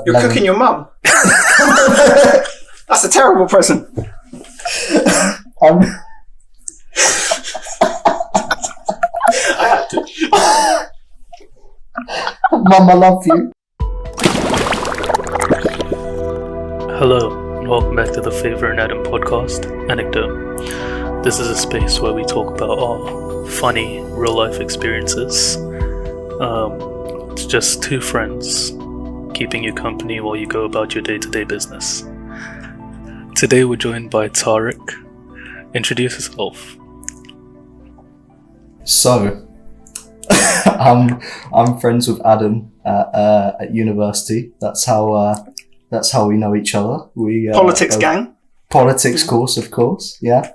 You're cooking your mum. That's a terrible present. I had to. Mum, I love you. Hello, and welcome back to the Favor and Adam podcast, Anecdote. This is a space where we talk about our funny, real-life experiences. It's just two friends keeping you company while you go about your day-to-day business. Today we're joined by Tariq. Introduce yourself. So, I'm friends with Adam at university. That's how we know each other. We Politics gang. Politics course, of course. Yeah.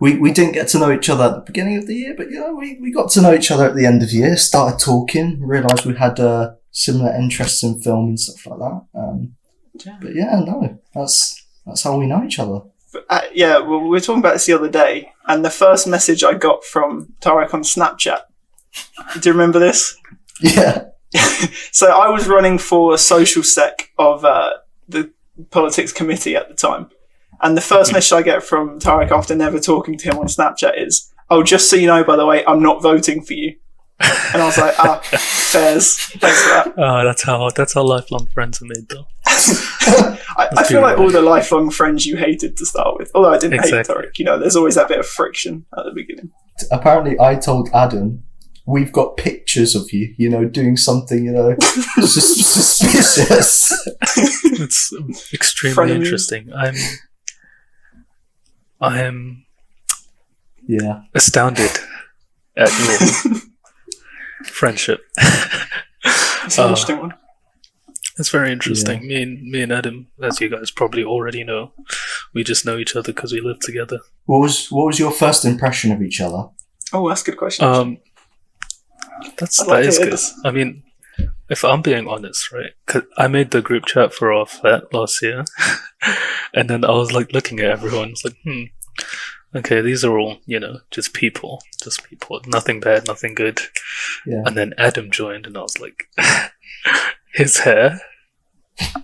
We didn't get to know each other at the beginning of the year, but we got to know each other at the end of the year. Started talking, realised we had similar interests in film and stuff like that. But yeah, no, that's how we know each other. Yeah, well, we were talking about this the other day, and the first message I got from Tariq on Snapchat. Do you remember this? Yeah. So I was running for social sec of the politics committee at the time. And the first message I get from Tariq after never talking to him on Snapchat is, "Oh, just so you know, by the way, I'm not voting for you." And I was like, fairs. Thanks for that. That's how lifelong friends are made, though. I feel like all the lifelong friends you hated to start with, although I didn't hate Tariq, there's always that bit of friction at the beginning. Apparently, I told Adam, we've got pictures of you, doing something, suspicious. It's extremely interesting. I am astounded at your friendship. It's an interesting one. It's very interesting. Yeah. Me and Adam, as you guys probably already know, we just know each other because we live together. What was your first impression of each other? Oh, that's a good question. That is good. I mean, if I'm being honest, right? 'Cause I made the group chat for our flat last year, and then I was like looking at everyone. It's like, okay, these are all just people, nothing bad, nothing good. Yeah. And then Adam joined, and I was like, his hair,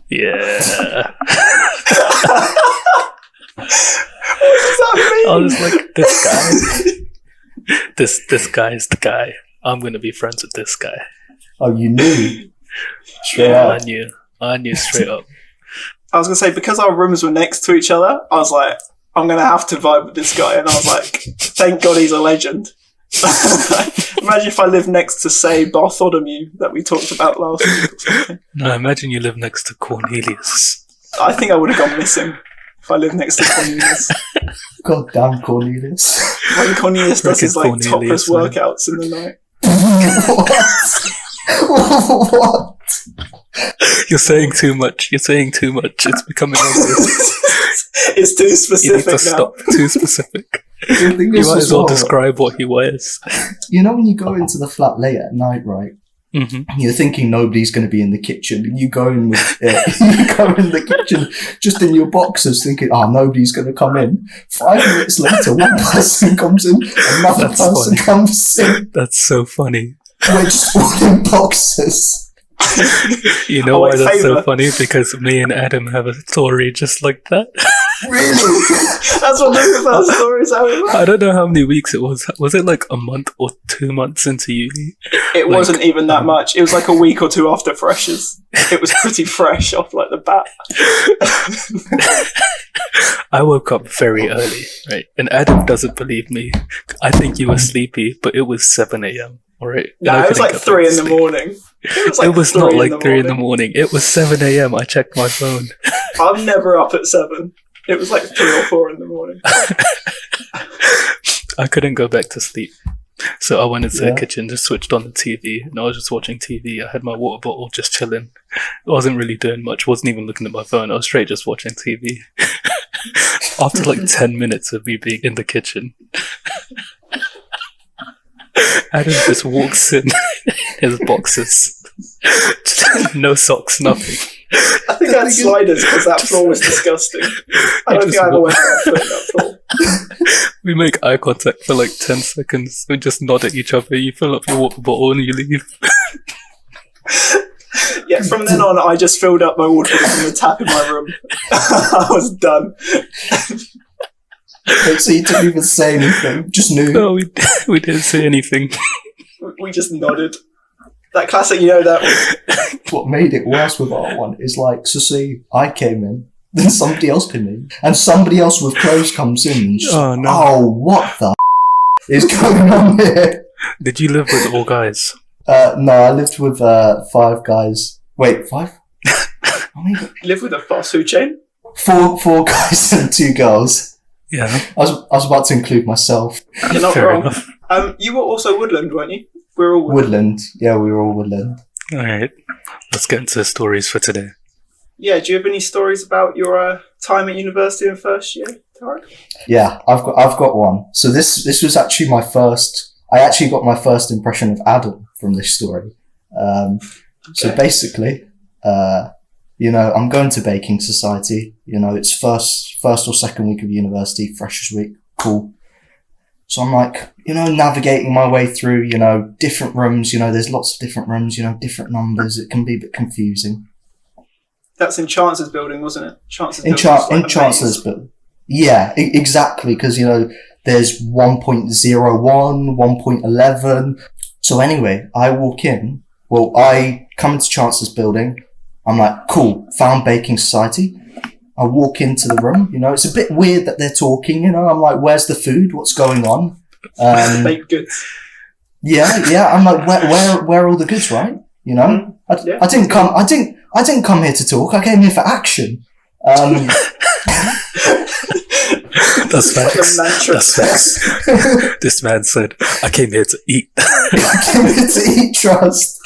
yeah. What does that mean? I was like, this guy is the guy. I'm gonna be friends with this guy. Oh, you knew? Straight up. I knew straight up. I was gonna say, because our rooms were next to each other, I was like, I'm gonna have to vibe with this guy, and I was like, thank God he's a legend. Imagine if I lived next to, say, Bartholomew that we talked about last week or something. No, imagine you live next to Cornelius. I think I would have gone missing if I lived next to Cornelius. God damn Cornelius. When Cornelius does his topless workouts in the night. What? You're saying too much. It's becoming obvious. It's too specific you need to now. Stop. Too specific. You might as well describe what he wears. When you go into the flat late at night, right? Mm-hmm. You're thinking nobody's going to be in the kitchen, and you go in with you go in the kitchen just in your boxers, thinking, nobody's going to come in. 5 minutes later, one person comes in, another person comes in. That's so funny. We're just all in boxers. You know why that's so funny? Because me and Adam have a story just like that. Really? That's what the stories are. I don't know how many weeks it was. Was it like a month or 2 months into uni? It wasn't even that much. It was like a week or two after freshers. It was pretty fresh off like the bat. I woke up very early, right? And Adam doesn't believe me. I think you were sleepy, but it was 7 a.m. Alright. No, it was like 3 in the morning. It was not like 3 in the morning. It was 7 a.m. I checked my phone. I'm never up at 7. It was like 3 or 4 in the morning. I couldn't go back to sleep. So I went into the kitchen, just switched on the TV, and I was just watching TV. I had my water bottle just chilling. I wasn't really doing much. Wasn't even looking at my phone. I was straight just watching TV. After like 10 minutes of me being in the kitchen, Adam just walks in his boxes. No socks, nothing. I think I had sliders because that floor was disgusting. I don't think I ever went on foot in that floor. We make eye contact for like 10 seconds. We just nod at each other. You fill up your water bottle and you leave. Yeah, from then on, I just filled up my water bottle from the tap in my room. I was done. So you didn't even say anything, just knew. No, we didn't say anything. We just nodded. That classic, you know, that was... What made it worse with our one is like, so see, I came in, then somebody else came in, and somebody else with clothes comes in and just, oh, what the is going on here? Did you live with all guys? No, I lived with 5 guys. Wait, 5? You live with a fast food chain? 4 guys and 2 girls. Yeah. I was about to include myself. You're not Fair wrong. enough. You were also Woodland, weren't you? We were all Woodland. Yeah, we were all Woodland. Alright, let's get into the stories for today. Yeah, do you have any stories about your time at university in first year, Tariq? Yeah, I've got one. So this was actually my first. I actually got my first impression of Adam from this story. So basically, you know, I'm going to baking society. You know, it's first or second week of university, freshers week. Cool. So I'm like, you know, navigating my way through, you know, different rooms. You know, there's lots of different rooms. You know, different numbers. It can be a bit confusing. That's in Chancellor's building, wasn't it? In Chancellor's building. Yeah, exactly. Because, you know, there's 1.01, 1.11. So anyway, I walk in. Well, I come into Chancellor's building. I'm like, cool, found baking society. I walk into the room. You know, it's a bit weird that they're talking. You know, I'm like, where's the food? What's going on? Baked goods. Yeah. I'm like, where are all the goods, right? You know, I didn't come here to talk. I came here for action. That's facts. That's facts. This man said, I came here to eat. I came here to eat, trust.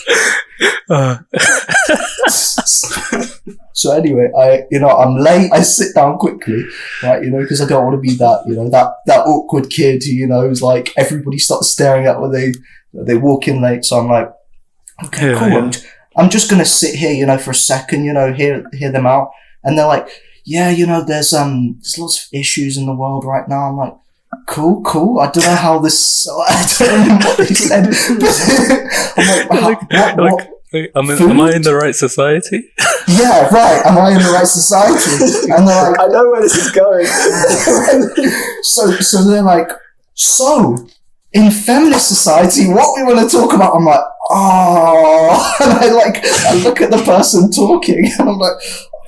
So anyway, I'm late. I sit down quickly, right? You know, because I don't want to be that, you know, that awkward kid who, you know, is like everybody starts staring at when they walk in late. So I'm like, okay, cool. Yeah. I'm just gonna sit here, you know, for a second, you know, hear them out, and they're like, yeah, you know, there's lots of issues in the world right now. I'm like, cool. I don't know how this. I don't know what they said. I'm like, what? Wait, am I in the right society? Yeah, right. Am I in the right society? And they're like, I know where this is going. So they're like, so in feminist society, what we want to talk about? I'm like, oh, and I look at the person talking, and I'm like,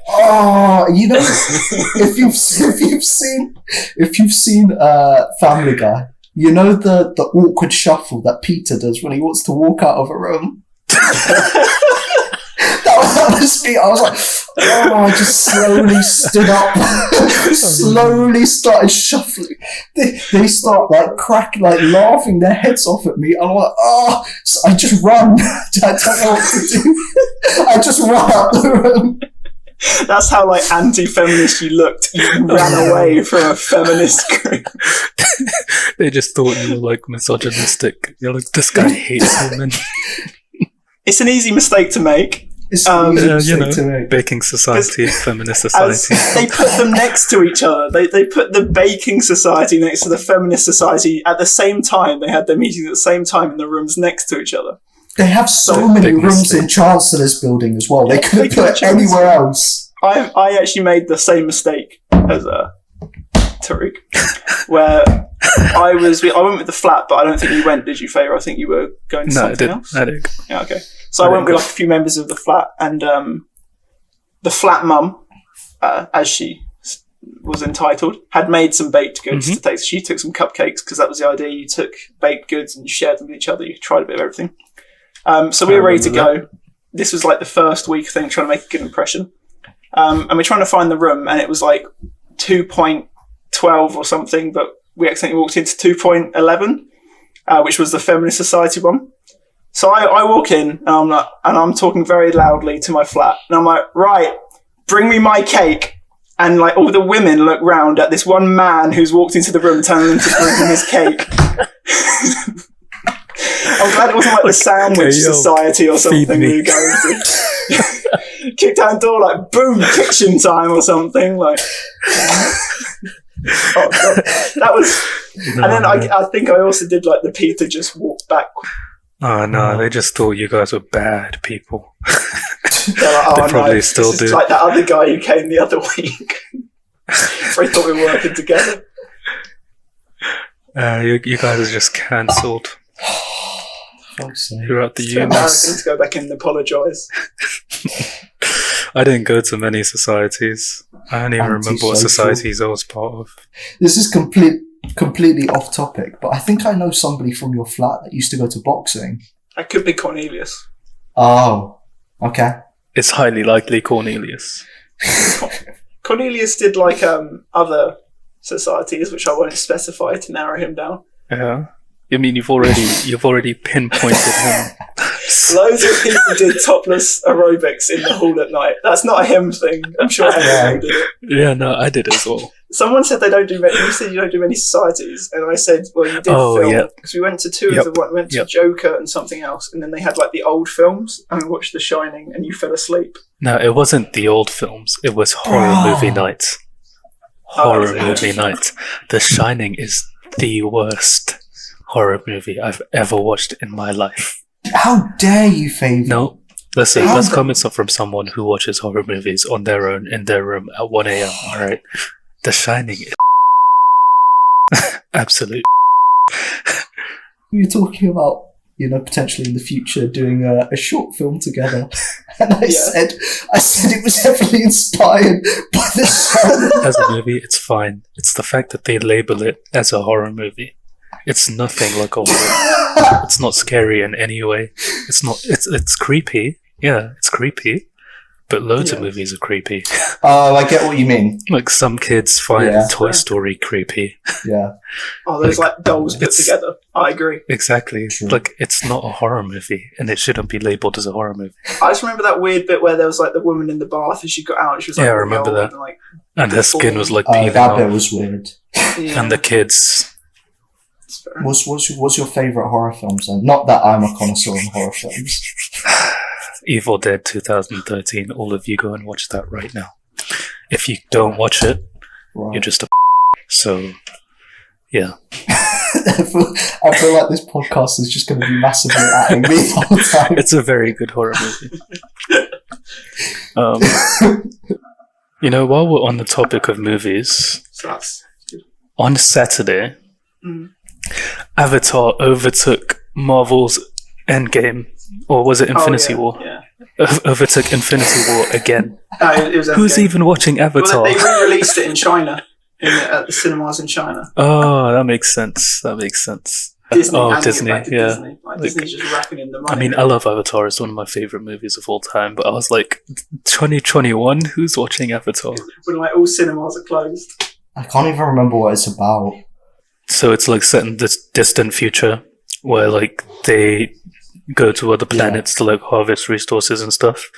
oh, you know, if you've seen Family Guy, you know the awkward shuffle that Peter does when he wants to walk out of a room. That was me. I was like, oh, I just slowly stood up, slowly started shuffling. They start like cracking, like laughing their heads off at me. I'm like, oh, so I just run. I don't know what to do. I just run out the room. That's how like anti-feminist you looked. You ran away from a feminist group. They just thought you were like misogynistic. You're like, this guy hates women. It's an easy mistake to make. It's an easy mistake to make. Baking society, feminist society. They put them next to each other. They put the baking society next to the feminist society at the same time. They had their meetings at the same time in the rooms next to each other. They have so many rooms in Chancellor's building as well. They could have put it anywhere else. I actually made the same mistake as Tariq, where I went with the flat, but I don't think you went, did you, Faye? I think you were going to something else. I did. Yeah, okay. So I went with like a few members of the flat, and the flat mum, as she was entitled, had made some baked goods to take. So she took some cupcakes because that was the idea. You took baked goods and you shared them with each other. You tried a bit of everything. So we were ready to go. This was like the first week thing, trying to make a good impression. And we're trying to find the room, and it was like 2.12 or something, but we accidentally walked into 2.11, which was the Feminist Society one. So I walk in, and I'm talking very loudly to my flat, and I'm like, right, bring me my cake. And like all the women look round at this one man who's walked into the room telling them to bring him his cake. I'm glad it wasn't like the Sandwich Society or something we were going to. Kicked down the door like, boom, kitchen time or something. Like, oh God. That was... No, and then I think I also did like the Peter just walked back. Oh no, they just thought you guys were bad people. They're like, They oh probably no, still this is do. like that other guy who came the other week. We thought we were working together. You guys are just cancelled Fuck's sake. throughout the It's universe. embarrassing to go back in and apologise. I didn't go to many societies. I don't even remember what Antisocial. societies I was part of. This is completely off topic, but I think I know somebody from your flat that used to go to boxing. That could be Cornelius. Oh, okay. It's highly likely Cornelius. Cornelius did like other societies, which I won't specify to narrow him down. Yeah. I mean, you've already pinpointed him. Loads of people did topless aerobics in the hall at night. That's not a him thing. I'm sure everyone did it. Yeah, no, I did as well. Someone said they don't do many. You said you don't do many societies, and I said, well, you did film yeah. because we went to two Yep. of them. We went to Yep. Joker and something else, and then they had like the old films, and we watched The Shining, and you fell asleep. No, it wasn't the old films. It was horror Oh. movie night. Oh, Horror is it? movie night. The Shining is the worst horror movie I've ever watched in my life. How dare you, Favour? No, listen, How that's the- comments from someone who watches horror movies on their own in their room at 1 a.m. Alright? The Shining is absolute. We were talking about, potentially in the future doing a short film together. And I said it was heavily inspired by the Shining. As a movie, it's fine. It's the fact that they label it as a horror movie. It's nothing like a horror. It's not scary in any way. It's not. It's creepy. Yeah, it's creepy. But loads of movies are creepy. Oh, I get what you mean. Like some kids find Yeah. Toy Story creepy. Yeah. Oh, there's like dolls put it's- together. I agree. Exactly. True. Like it's not a horror movie, and it shouldn't be labeled as a horror movie. I just remember that weird bit where there was like the woman in the bath and she got out and she was like, Yeah, I really remember old that. and, like, And her skin was like Oh, peeling that bit off. was weird. yeah, And the kids. it's fair. What's your favourite horror films then? Not that I'm a connoisseur in horror films. Evil Dead 2013. All of you go and watch that right now. If you don't watch it, Right. you're just a. So, yeah. I feel like this podcast is just going to be massively atting me the whole time. It's a very good horror movie. While we're on the topic of movies, So that's good. on Saturday, Mm. Avatar overtook Marvel's Endgame, or was it Infinity War? Yeah. Overtook Infinity War again. It was Who's Endgame. even watching Avatar? Well, they re-released it in China, at the cinemas in China. Oh, that makes sense. That makes sense. Disney. Oh, handing it Disney, back to yeah. Disney. Disney's just racking in the money. I mean, I love Avatar. It's one of my favorite movies of all time. But I was like, 2021, who's watching Avatar? when like all cinemas are closed. I can't even remember what it's about. So it's like set in this distant future where like they go to other planets to like harvest resources and stuff,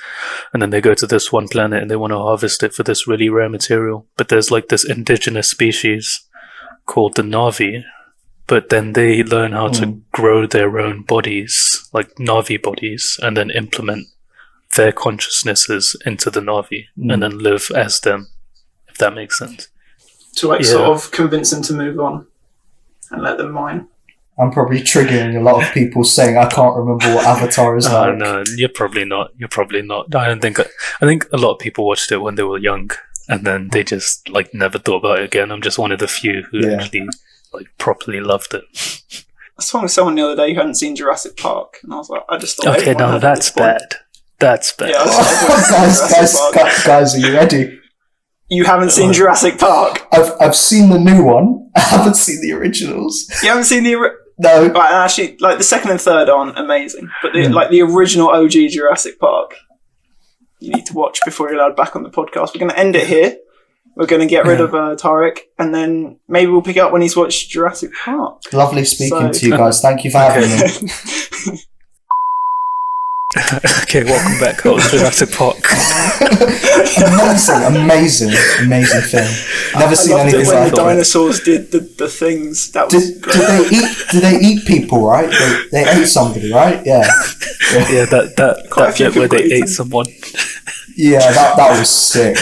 and then they go to this one planet and they want to harvest it for this really rare material. But there's like this indigenous species called the Na'vi, but then they learn how to grow their own bodies, like Na'vi bodies, and then implement their consciousnesses into the Na'vi and then live as them, if that makes sense. To like sort of convince them to move on and let them mine. I'm probably triggering a lot of people saying I can't remember what Avatar is like. No, you're probably not. You're probably not. I think a lot of people watched it when they were young, and then they just like never thought about it again. I'm just one of the few who actually like properly loved it. I was talking to someone the other day who hadn't seen Jurassic Park, and I was like, I just thought. Okay, everyone no, had at that's this point. bad. That's bad. Yeah, I was like, guys, are you ready? You haven't seen Jurassic Park. I've seen the new one. I haven't seen the originals. You haven't seen the. No. Right, and actually, like the second and third aren't amazing, but the original OG Jurassic Park, you need to watch before you're allowed back on the podcast. We're going to end it here. We're going to get rid of Tariq, and then maybe we'll pick up when he's watched Jurassic Park. Lovely speaking to you guys. Thank you for having me. Okay, welcome back. That was Jurassic Park. amazing film. Never seen I loved anything it when like the that. dinosaurs did the things. That was great. Did they eat people? Right? They ate somebody, right? Yeah. Yeah, that Quite a few bit where they people ate eaten. someone. Yeah, that was sick.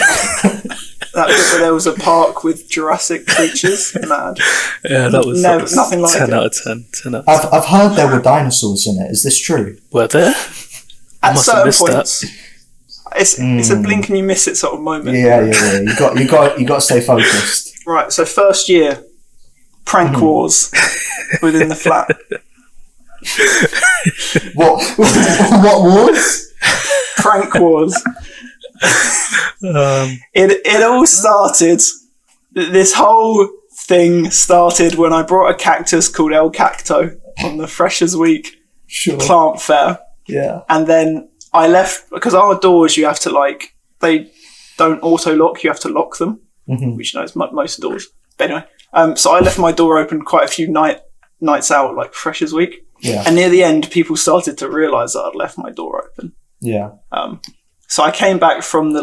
That bit where there was a park with Jurassic creatures. Mad. Yeah, that was nothing like 10 it. out of 10. 10 out of 10. I've heard there were dinosaurs in it. Is this true? Were there? I At must have certain missed that. points, It's a blink and you miss it sort of moment. Yeah. You got to stay focused. Right. So first year, prank wars within the flat. What wars? Prank wars. It all started. This whole thing started when I brought a cactus called El Cacto on the Freshers Week plant fair. Yeah. And then I left because our doors you have to they don't auto lock. You have to lock them, which is most doors. But anyway, so I left my door open quite a few nights out, like Freshers Week. Yeah. And near the end, people started to realise that I'd left my door open. Yeah. So I came back from the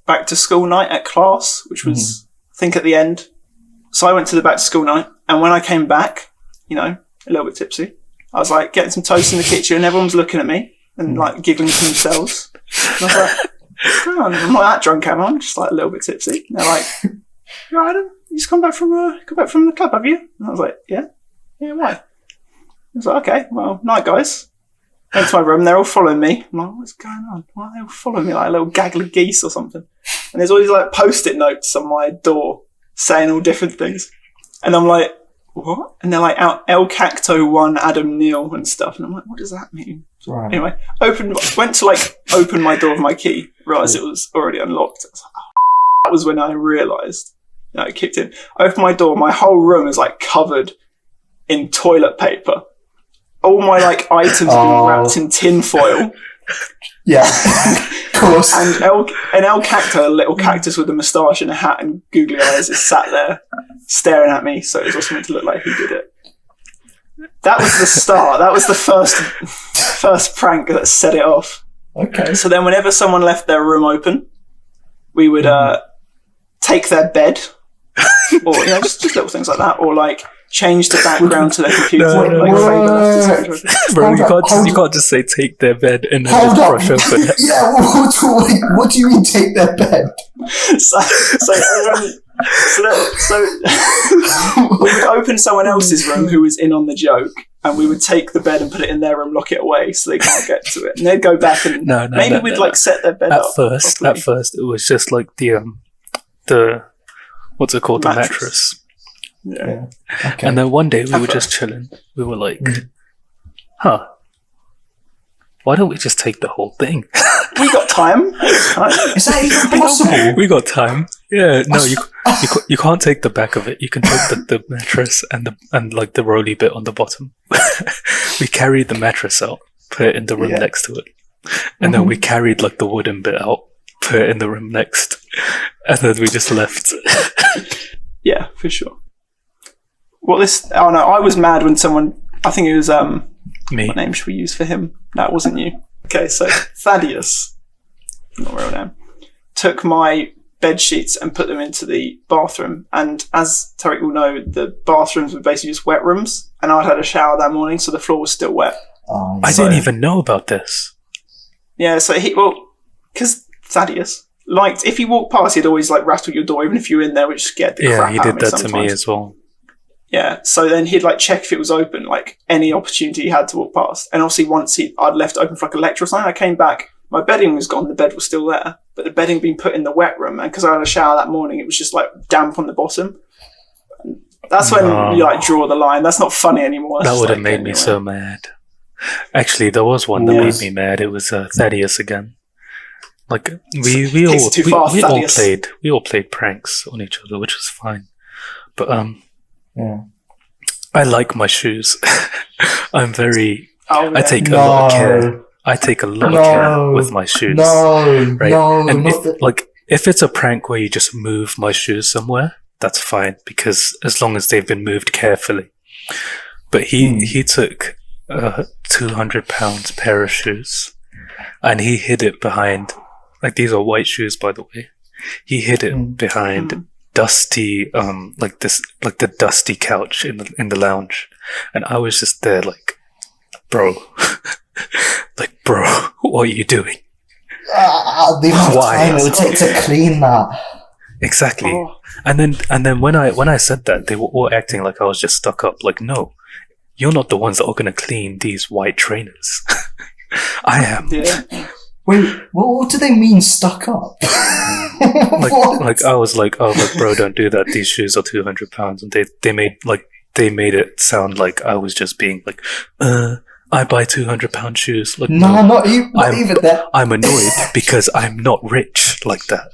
back to school night at class, which was I think at the end. So I went to the back to school night, and when I came back, a little bit tipsy, I was getting some toast in the kitchen, and everyone was looking at me and giggling to themselves. And I was like, "What's going on? I'm not that drunk, am I? I'm just a little bit tipsy." And they're like, "You alright, Adam? You just come back from the club, have you?" And I was like, "Yeah, why?" I was like, "Okay, well, night, guys." Went to my room, they're all following me. I'm like, "What's going on? Why are they all following me like a little gaggle of geese or something?" And there's all these post-it notes on my door saying all different things. And I'm like, "What?" And they're El Cacto 1 Adam Neal and stuff. And I'm like, "What does that mean?" Right. Anyway, went to open my door with my key, realised it was already unlocked. I was like, that was when I realised, it kicked in. I opened my door, my whole room is covered in toilet paper. All my items have been wrapped in tin foil. Yeah, of course. And El Cacto, a little cactus with a moustache and a hat and googly eyes, is sat there staring at me. So it was also meant to look like he did it. That was the start. That was the first prank that set it off. Okay. So then, whenever someone left their room open, we would take their bed, or just little things like that, or change the background to their computer. Bro, you can't just say take their bed and then just brush open. Yeah, what do you mean take their bed? So we would open someone else's room who was in on the joke, and we would take the bed and put it in their room, lock it away so they can't get to it. And they'd go back and we'd set their bed up. At first, it was just the what's it called, the mattress. Yeah. Okay. And then one day we were just chilling. We were like, why don't we just take the whole thing? We got time. Is that even possible? We got time. Yeah, no, you can't take the back of it. You can take the mattress and the rolly bit on the bottom. We carried the mattress out, put it in the room next to it, and then we carried the wooden bit out, put it in the room next, and then we just left. Yeah, for sure. I was mad when someone, I think it was me. What name should we use for him? That wasn't you. Okay, so Thaddeus, not real name, took my bed sheets and put them into the bathroom. And as Tariq will know, the bathrooms were basically just wet rooms. And I'd had a shower that morning, so the floor was still wet. I didn't even know about this. Yeah, so because Thaddeus if he walked past, he'd always rattle your door, even if you were in there, which scared the crap out of me. Yeah, he did that to me as well. Yeah, so then he'd check if it was open, any opportunity he had to walk past. And obviously once I'd left it open for a lecture or something, I came back, my bedding was gone, the bed was still there, but the bedding had been put in the wet room, and because I had a shower that morning, it was just damp on the bottom. And that's when you draw the line. That's not funny anymore. That would have made me so mad. Actually, there was one that made me mad. It was Thaddeus again. We all played pranks on each other, which was fine. But I like my shoes. I'm very. I take a lot of care. I take a lot of care with my shoes. And if it's a prank where you just move my shoes somewhere, that's fine, because as long as they've been moved carefully. But he took a £200 pair of shoes, and he hid it behind. These are white shoes, by the way. He hid it behind dusty, the dusty couch in the lounge, and I was just there, bro, what are you doing? The amount of time it would take to clean that. Exactly. Oh. And then when I said that, they were all acting like I was just stuck up. No, you're not the ones that are going to clean these white trainers. I am. Yeah. Wait, what do they mean stuck up? I was like, oh, bro, don't do that. These shoes are £200, and they made it sound like I was just being like, I buy £200 shoes. Like, no, not even that. I'm annoyed because I'm not rich like that.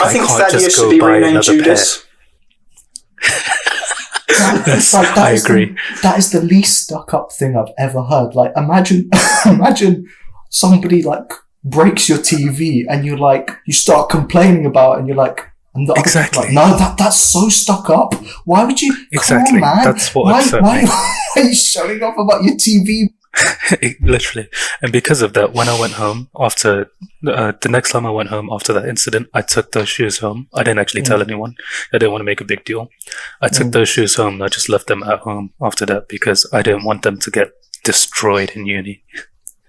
I think Thaddeus should be renamed Judas. Yes, I agree. That is the least stuck up thing I've ever heard. Like, imagine somebody like breaks your TV and you start complaining about it and you're like, and the exactly. Like, no, that's so stuck up. Why would you? Exactly. Come on, man. That's what upset me. Why are you showing off about your TV? Literally. And because of that, when I went home after the next time I went home after that incident, I took those shoes home. I didn't actually tell anyone. I didn't want to make a big deal. I took those shoes home and I just left them at home after that because I didn't want them to get destroyed in uni.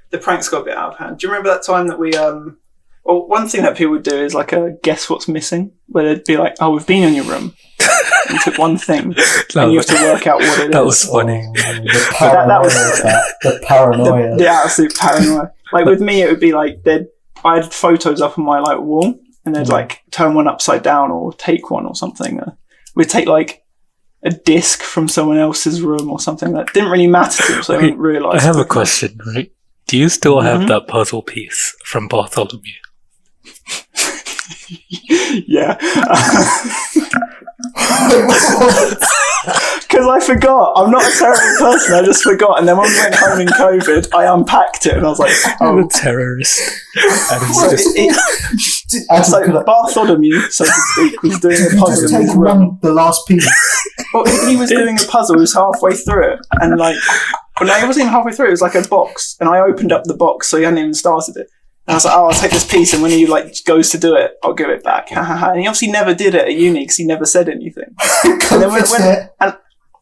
The pranks got a bit out of hand. Do you remember that time that we well, one thing that people would do is like a guess what's missing, where they'd be like, oh, we've been in your room. You took one thing and you have to work out what it is. That was funny. The paranoia. The absolute paranoia. Like with me, it would be like I had photos up on my like wall, and they'd like turn one upside down or take one or something. We'd take like a disc from someone else's room or something that didn't really matter to them, so I didn't realise. I have a question, right? Do you still have that puzzle piece from Bartholomew? Yeah. Because I forgot. I'm not a terrible person. I just forgot. And then when we went home in COVID, I unpacked it and I was like, oh. I'm a terrorist. So Bartholomew, so to speak, was doing a puzzle in his room. The last piece. Well, he was doing a puzzle. He was halfway through it. And like, well, no, he wasn't even halfway through. It was like a box. And I opened up the box so he hadn't even started it. And I was like, oh, I'll take this piece, and when he like goes to do it, I'll give it back. And he obviously never did it at uni because he never said anything. And then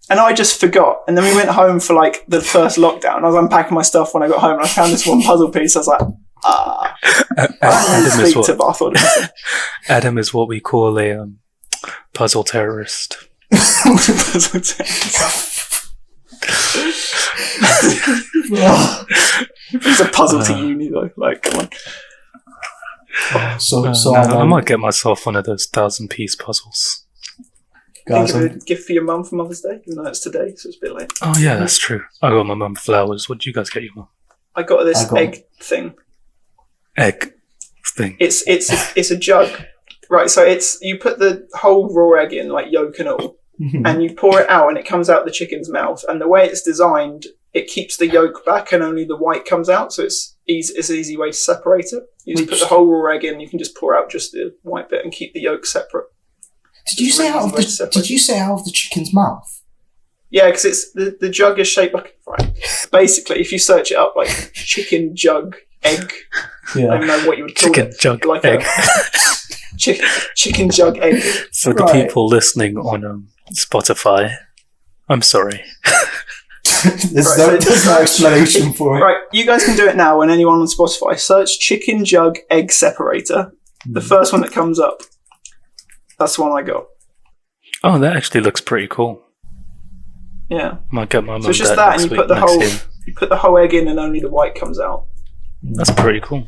and I just forgot. And then we went home for like the first lockdown. I was unpacking my stuff when I got home, and I found this one puzzle piece. I was like, I didn't speak to Bartholomew. Adam is what we call a puzzle terrorist. Puzzle terrorist. It's a puzzle to uni though. Like, come on. I might get myself one of those 1,000-piece puzzles. Guys, think of a gift for your mum for Mother's Day, even though it's today, so it's a bit late. Oh yeah, that's true. I got my mum flowers. What did you guys get your mum? I got this egg thing. Egg thing. It's a jug, right? So you put the whole raw egg in, like yolk and all. And you pour it out and it comes out the chicken's mouth. And the way it's designed, it keeps the yolk back and only the white comes out. So it's an easy way to separate it. You just put the whole raw egg in, you can just pour out just the white bit and keep the yolk separate. Did you say out of the chicken's mouth? Yeah, because it's the jug is shaped like, right. Basically, if you search it up, like chicken jug egg. Yeah. I don't know what you would call chicken it. Jug like egg. Chicken jug egg. For the people listening on Spotify, I'm sorry. There's no explanation for it. Right, you guys can do it now when anyone on Spotify. Search chicken jug egg separator. The first one that comes up. That's the one I got. Oh, that actually looks pretty cool. Yeah. Might get my mum. So it's just that, and you put the whole egg in, and only the white comes out. That's pretty cool.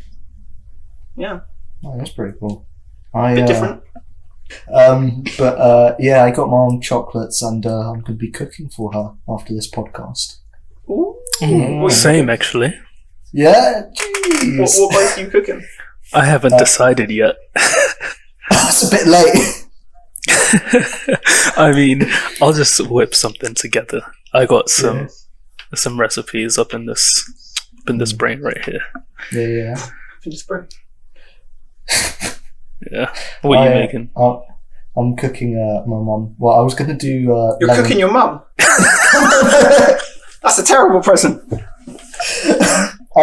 Yeah. Oh, that's pretty cool. A bit different. Yeah, I got my own chocolates, and I'm going to be cooking for her after this podcast. Ooh. Same, actually. Yeah, jeez. What both are you cooking? I haven't decided yet. It's a bit late. I mean, I'll just whip something together. I got some recipes up in this brain right here. Yeah. In this brain. Yeah. What are you making? I'm cooking my mum. Well, I was going to do... You're cooking your mum? That's a terrible present. I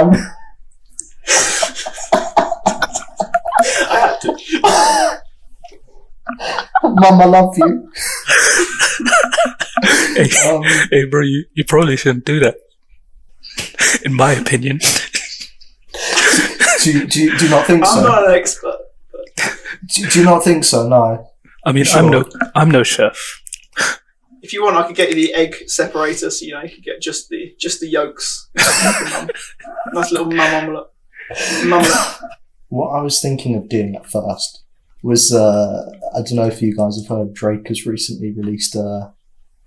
had to. Mum, I love you. Hey, bro, you probably shouldn't do that. In my opinion. Do you not think so? I'm not an expert. Do you not think so? No. I mean, sure. I'm no chef. If If you want, I could get you the egg separator, so you could get just the yolks. Nice little mum omelette. What I was thinking of doing at first was, I don't know if you guys have heard, Drake has recently released a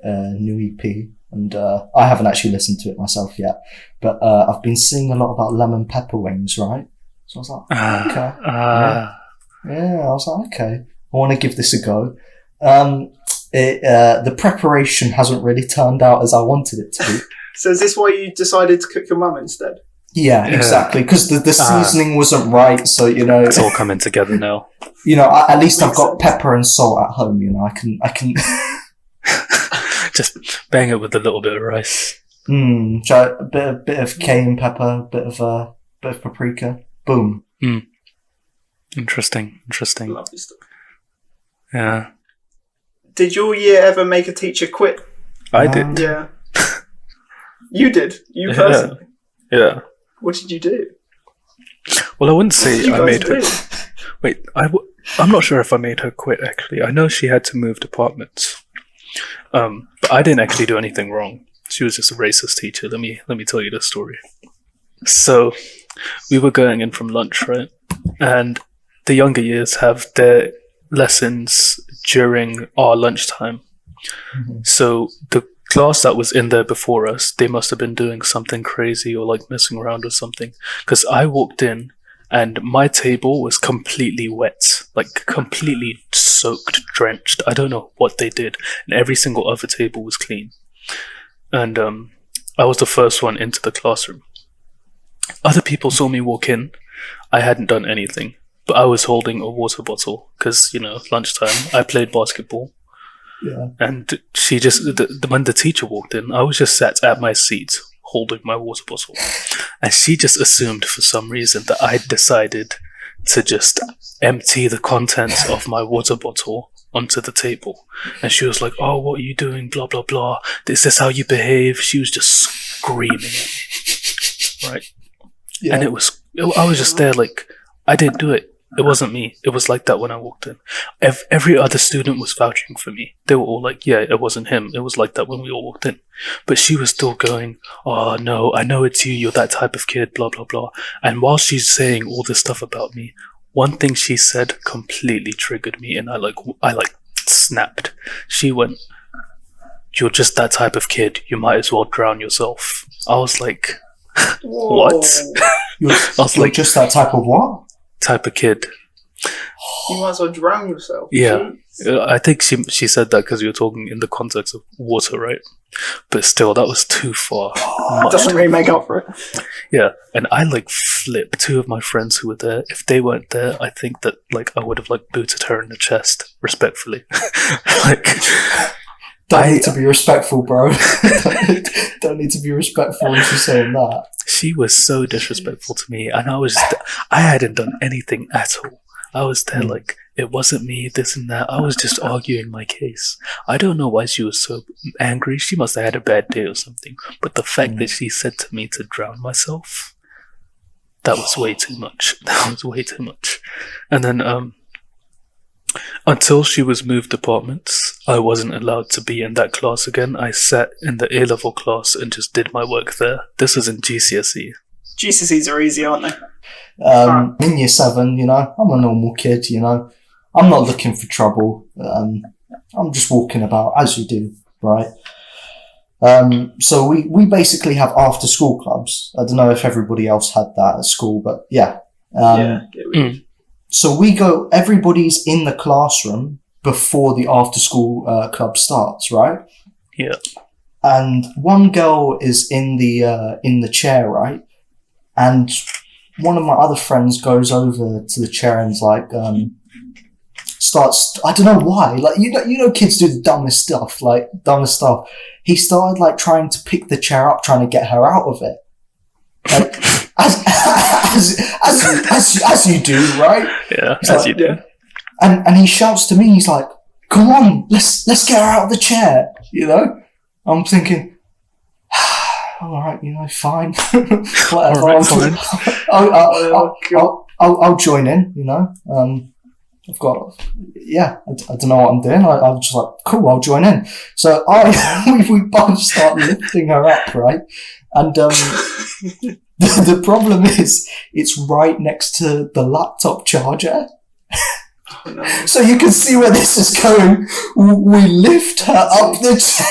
new EP, and I haven't actually listened to it myself yet, but I've been seeing a lot about lemon pepper wings, right? So I was like, okay. Yeah, I was like, okay, I want to give this a go. The preparation hasn't really turned out as I wanted it to be. So is this why you decided to cook your mum instead? Yeah, exactly. Because the seasoning wasn't right, so it's all coming together now. At least I've got pepper and salt at home. I can just bang it with a little bit of rice. So a bit of cayenne pepper, bit of paprika. Boom. Interesting. Lovely stuff. Yeah. Did your year ever make a teacher quit? I did. Yeah. You did. You personally. Yeah. What did you do? Well, I wouldn't say I made her. do? Wait, I'm not sure if I made her quit. Actually, I know she had to move departments. But I didn't actually do anything wrong. She was just a racist teacher. Let me tell you the story. So, we were going in from lunch, right? And the younger years have their lessons during our lunchtime. Mm-hmm. So the class that was in there before us, they must have been doing something crazy or like messing around or something. Because I walked in and my table was completely wet, like completely soaked, drenched. I don't know what they did. And every single other table was clean. And I was the first one into the classroom. Other people saw me walk in. I hadn't done anything, but I was holding a water bottle because, lunchtime, I played basketball. Yeah. And she just, when the teacher walked in, I was just sat at my seat holding my water bottle. And she just assumed for some reason that I decided to just empty the contents of my water bottle onto the table. And she was like, "Oh, what are you doing? Blah, blah, blah. Is this how you behave?" She was just screaming at me. Right? Yeah. And I was just there like, I didn't do it. It wasn't me. It was like that when I walked in. Every other student was vouching for me. They were all like, yeah, it wasn't him. It was like that when we all walked in. But she was still going, "Oh, no, I know it's you. You're that type of kid, blah, blah, blah." And while she's saying all this stuff about me, one thing she said completely triggered me, and I snapped. She went, "You're just that type of kid. You might as well drown yourself." I was like, what? You're just that type of what? Type of kid. You might as well drown yourself. Yeah. Jeez. I think she said that because you were talking in the context of water, right? But still, that was too far. Doesn't really make up for it. Yeah, and I flipped two of my friends who were there. If they weren't there, I think that I would have booted her in the chest, respectfully. Don't need to be respectful, bro. Don't need to be respectful when she's saying that. She was so disrespectful to me, and I hadn't done anything at all. I was there it wasn't me, this and that. I was just arguing my case. I don't know why she was so angry. She must have had a bad day or something. But the fact that she said to me to drown myself, that was way too much. That was way too much. And then, until she was moved departments, I wasn't allowed to be in that class again. I sat in the A-level class and just did my work there. This was in GCSE. GCSEs are easy, aren't they? In year 7, I'm a normal kid, I'm not looking for trouble. I'm just walking about as you do, right? So we basically have after school clubs. I don't know if everybody else had that at school, but yeah. So everybody's in the classroom before the after school club starts, right? Yeah. And one girl is in the chair, right? And one of my other friends goes over to the chair and starts, I don't know why, kids do the dumbest stuff. He started trying to pick the chair up, trying to get her out of it. As you do, right? Yeah, as you do. And he shouts to me, he's like, "Come on, let's get her out of the chair," I'm thinking, all right, fine. Whatever. All right, fine. I'll join in, I don't know what I'm doing. I was just like, cool, I'll join in. So we both start lifting her up, right? And the problem is, it's right next to the laptop charger. Oh, no. So you can see where this is going. We lift her up the chair,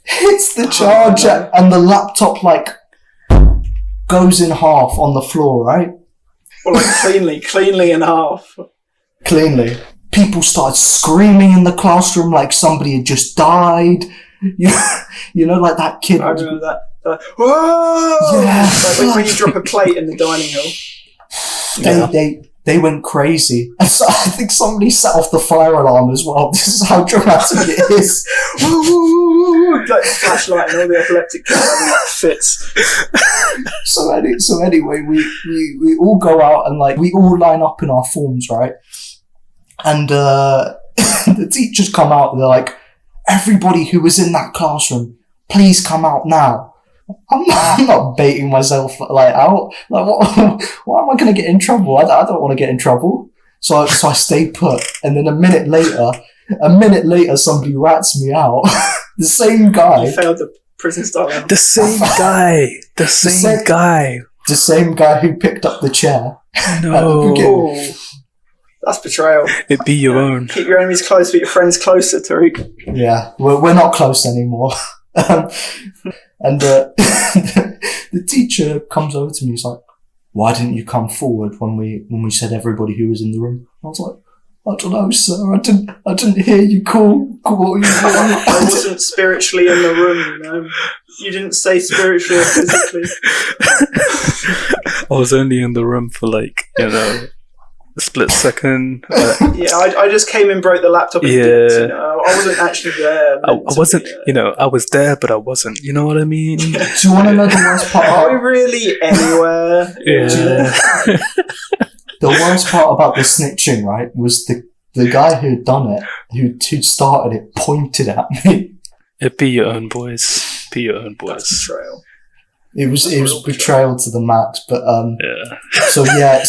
hits the charger, and the laptop like goes in half on the floor, right? Well, like cleanly in half. Cleanly. People started screaming in the classroom like somebody had just died. You know, like that kid. I remember that. Whoa! Yeah. Like when you drop a plate in the dining hall. They went crazy. And so I think somebody set off the fire alarm as well. This is how dramatic it is. Like flashlight and all the epileptic fits. So anyway, we all go out and like we all line up in our forms, right? And the teachers come out and they're like, everybody who was in that classroom, please come out now. I'm not baiting myself like out. Like, why am I going to get in trouble? I don't want to get in trouble. So I stay put. And then a minute later, somebody rats me out. The same guy. You failed the prison style. The same guy. The same guy who picked up the chair. No. That's betrayal. It be your own. Keep your enemies close, but your friends closer, Tariq. Yeah, we're not close anymore. And the teacher comes over to me. He's like, "Why didn't you come forward when we said everybody who was in the room?" I was like, "I don't know, sir. I didn't hear you call you." I wasn't spiritually in the room, you know. You didn't say spiritually or physically. I was only in the room for like, a split second. Yeah, I just came and broke the laptop and dipped, you know. I wasn't actually there. I wasn't, I was there, but I wasn't. You know what I mean? Do you want to know the worst part? Are we really anywhere? Yeah. The worst part about the snitching, right, was the guy who'd done it, who'd started it, pointed at me. It be your own boys. Be your own boys. That's betrayal. It was betrayal to the max, but Yeah. So yeah,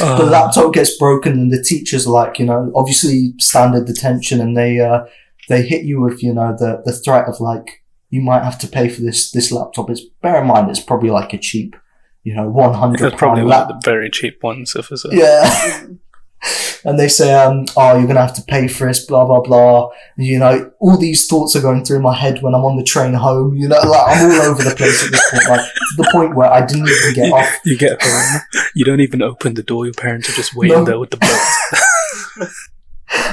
the laptop gets broken, and the teachers obviously standard detention, and they hit you with the threat of like, you might have to pay for this laptop. Bear in mind it's probably like a cheap, £100. It's probably one of the very cheap ones, if it's yeah. And they say, you're going to have to pay for this, blah, blah, blah. All these thoughts are going through my head when I'm on the train home. Like, I'm all over the place at this point. Like, to the point where I didn't even get off. You get home, you don't even open the door. Your parents are just waiting there with the belt.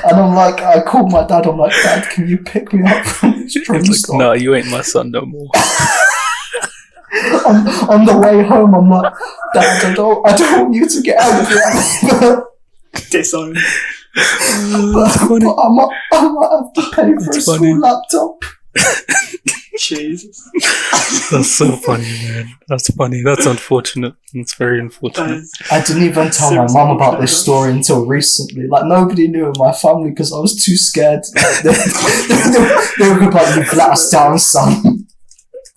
And I'm like, I called my dad. I'm like, Dad, can you pick me up from this train stop? No, you ain't my son no more. on the way home, I'm like, Dad, I don't want you to get out of here. Disowned. But I might have to pay for a school laptop. Jesus. That's so funny, man. That's funny. That's unfortunate. It's very unfortunate. I didn't even tell my mum about this story until recently. Like, nobody knew in my family because I was too scared. Like, they were like, "You let us down, son."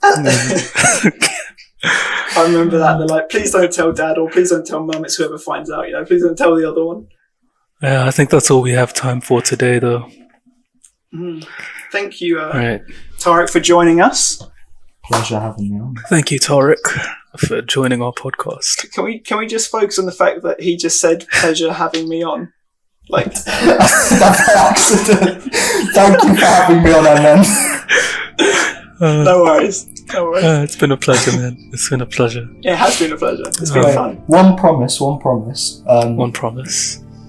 I remember that. They're like, "Please don't tell Dad," or "Please don't tell Mum. It's whoever finds out. Please don't tell the other one." Yeah, I think that's all we have time for today, though. Thank you, Right. Tariq, for joining us. Pleasure having me on. Thank you, Tariq, for joining our podcast. Can we just focus on the fact that he just said pleasure having me on? Like, that's by accident. Thank you for having me on, man. No worries. It's been a pleasure, man. It's been a pleasure. It has been a pleasure. It's been fun. One promise. One promise.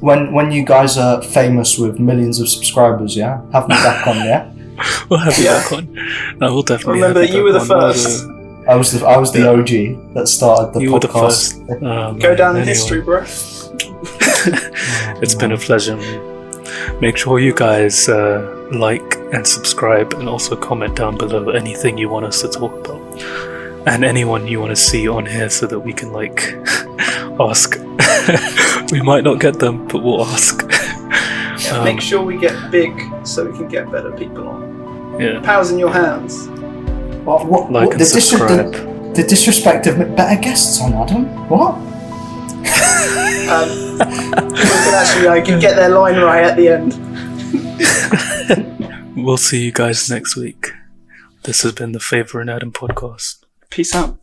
When you guys are famous with millions of subscribers, yeah, have me back on, yeah. We'll have you back on. No, we'll definitely. Remember that you were the first. I was the OG that started the podcast. You were the first. Go down in history, bro. It's been a pleasure, man. Make sure you guys like and subscribe, and also comment down below anything you want us to talk about, and anyone you want to see on here, so that we can ask. We might not get them, but we'll ask. Make sure we get big so we can get better people on. Yeah. Power's in your hands. What, Like and subscribe. The disrespect of better guests on, Adam. What? can actually get their line right at the end. We'll see you guys next week. This has been the Favor and Adam podcast. Peace out.